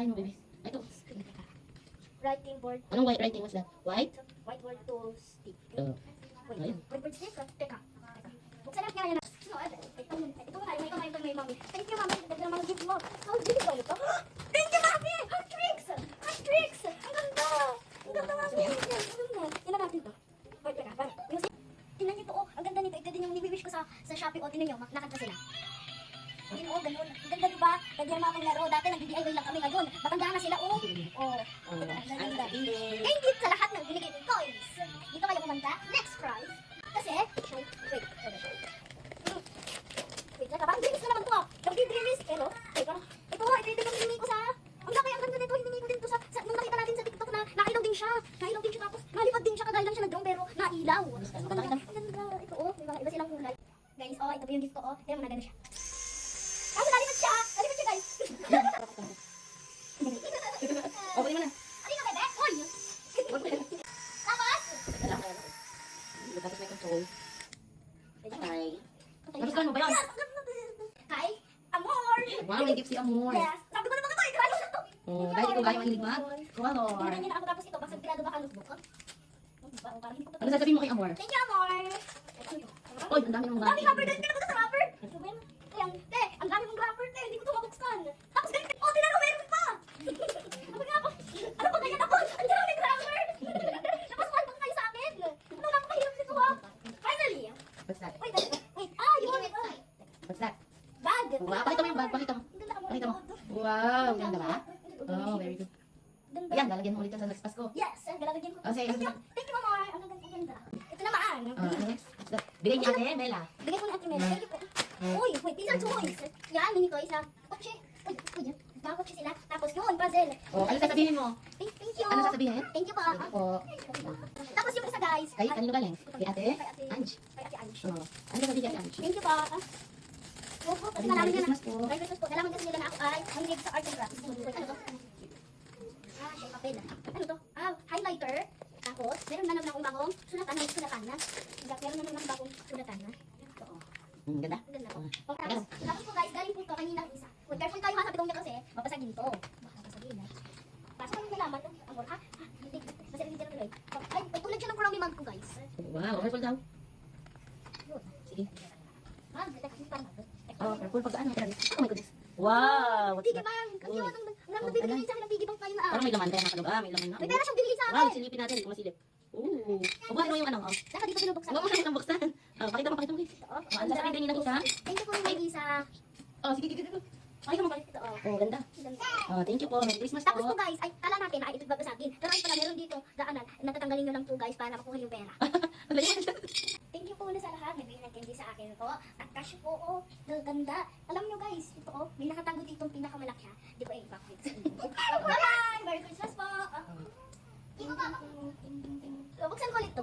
basahin mo, baby. Ay, ito. Writing board. Anong white writing? What's that? White? Whiteboard to stick. Wait, Ayun. whiteboard stick? Teka. Buksan natin nga yan. No, ito nga, may mami. Thank you, mami. Ganda ng mga gift mo. Oh, gift ko ito. Thank you, mami! Heart tricks! Heart tricks! Ang ganda! Ang ganda, mami. Ang ganda. Tingnan natin to. Wait, teka. Tingnan niyo to, oh. Ang ganda nito. Ito din yung niwiwish ko sa Shopee. O, tingnan niyo. Nakanta sila. Yun, oh, ganun. Ang ganda, diba? Ganyan mga laro. Dati nag-DIY lang kami ngayon. Matanda na sila, oh. Oh. Ang ganda. Thank you sa lahat ng binigay ng coins. Dito kayo kumanta. Next prize. Kasi, wait. Wait, teka, parang dreamies na naman to, ah. Nag-dreamies, pero, ito yung hiningi ko sa, ang laki, ang ganda nito, hiningi ko din to sa, nung nakita natin sa TikTok na, nailaw din siya, tapos, nalipad din siya, kagaya lang siya nag-drone, pero, nailaw. Ang ganda, ito, oh, iba silang kulay. Guys, oh, ito po yung gift ko, oh, tignan mo na, ganda siya. Nalipad siya, guys. Okay mo na. Ano yung bebe? Oy! Tapos, Tapos may control. Ay. Nagustuhan mo ba yun? yes, ang ganda. Kay, Amor. Wow, may gift si Amor. Yes, sabi ko naman ito, grado na to. Oh, dahil ikaw gaya mahilig mag color. Binigyan niya na ako tapos ito, pag grado ba ka notebook? Parang hindi ko pa Ano sasabihin mo kay Amor? Thank you, Amor. Oy, ang dami ng Ang dami wrapper, dahil pinabot sa wrapper. Ang dami mong wrapper, te, hindi ko ito mabuksan. Tapos ganito, oh, tinan mo, meron pa. Sabi nga ako, ano ba ganyan ako? Ang daming wrapper. Tapos one bang kayo sa akin. Ano lang mahirap nito, ha? Finally. What's that? Wait, yun. What's that? Bag. Wow, pakita mo yung bag, pakita mo. Ang ganda, Amor. Pakita mo. Wow, ganda ba? Oh, very good. Ganda. Ayan, lalagyan mo ulit yan sa next Pasko. Yes, ang galalagyan ko. Oh, sige, Thank you, Amor. Ang ganda. Ito naman. Next. What's that? Bigay niya ate, Bella. Bigay ko na Ate Mel. Thank you po. Uy, wait, these are toys. Yan, mini toys ha. Kotse. Uy, yan. Mga kotse sila. Tapos yun, puzzle. Oh, ano sasabihin mo? Thank you. Ano sasabihin? Thank you pa. Thank you po. Tapos yung isa guys. Kay, kanino galing? Kay ate? Kay Ate Ange. Kay Ate Ange. Oh, ano sasabihin kay Ange? Thank you pa. Opo, kasi nalaman Merry nila na. Christmas po. Merry Christmas po. Nalaman kasi nila na ako ay mahilig sa art and crafts. Ano to? Siya papel. Ano to? Highlighter. Tapos, meron na naman akong bagong sulatan na. Meron na naman akong bagong sulatan na. Ito, oh. Ganda? Ganda po. Tapos po guys, galing po to kaninang isa. Huwag careful tayo ha, sabi ko niya kasi, mapasagin to. Mapasagin ha. Pasok ang nalaman, Amor ha? Hindi, kasi hindi dyan tuloy. Ay, tulad siya ng brownie mug ko guys. Wow, careful daw. Yun. Sige. Mug, teknik pa mug. Oh, careful pag ano. Oh my goodness. Wow, what's Piggy that? bang, ang Uy. yun, ang nabibigay sa akin ng piggy bang kayo na Parang may laman tayo nakalog. May laman na. May pera siyang binigay sa Wow, akin. silipin natin. Hindi ko masilip. Ooh. Bukas mo yung ano. Saka dito pinubuksan. Huwag mo na yung buksan. Pakita mo guys. Ito, oh. Ang sasabihin din ng isa. Thank you po yung isa. Oh, sige. Pakita mo. Ito, oh. Oh, ganda. Ganda. Oh, thank you po. Merry Christmas Tapos po. po guys, ay kala natin na ay ito babasagin. Pero ay pala meron dito daanan. Natatanggalin nyo lang po guys para makuha yung pera. Thank you po ulit sa lahat. Nagbigay ng candy sa akin ito. At cash po, oh. Ganda. Alam nyo guys, ito oh. May nakatago dito pinakamalaki ha. Di ko i-ipakita sa inyo. Bye-bye! Merry Christmas po! Buksan ko ulit to.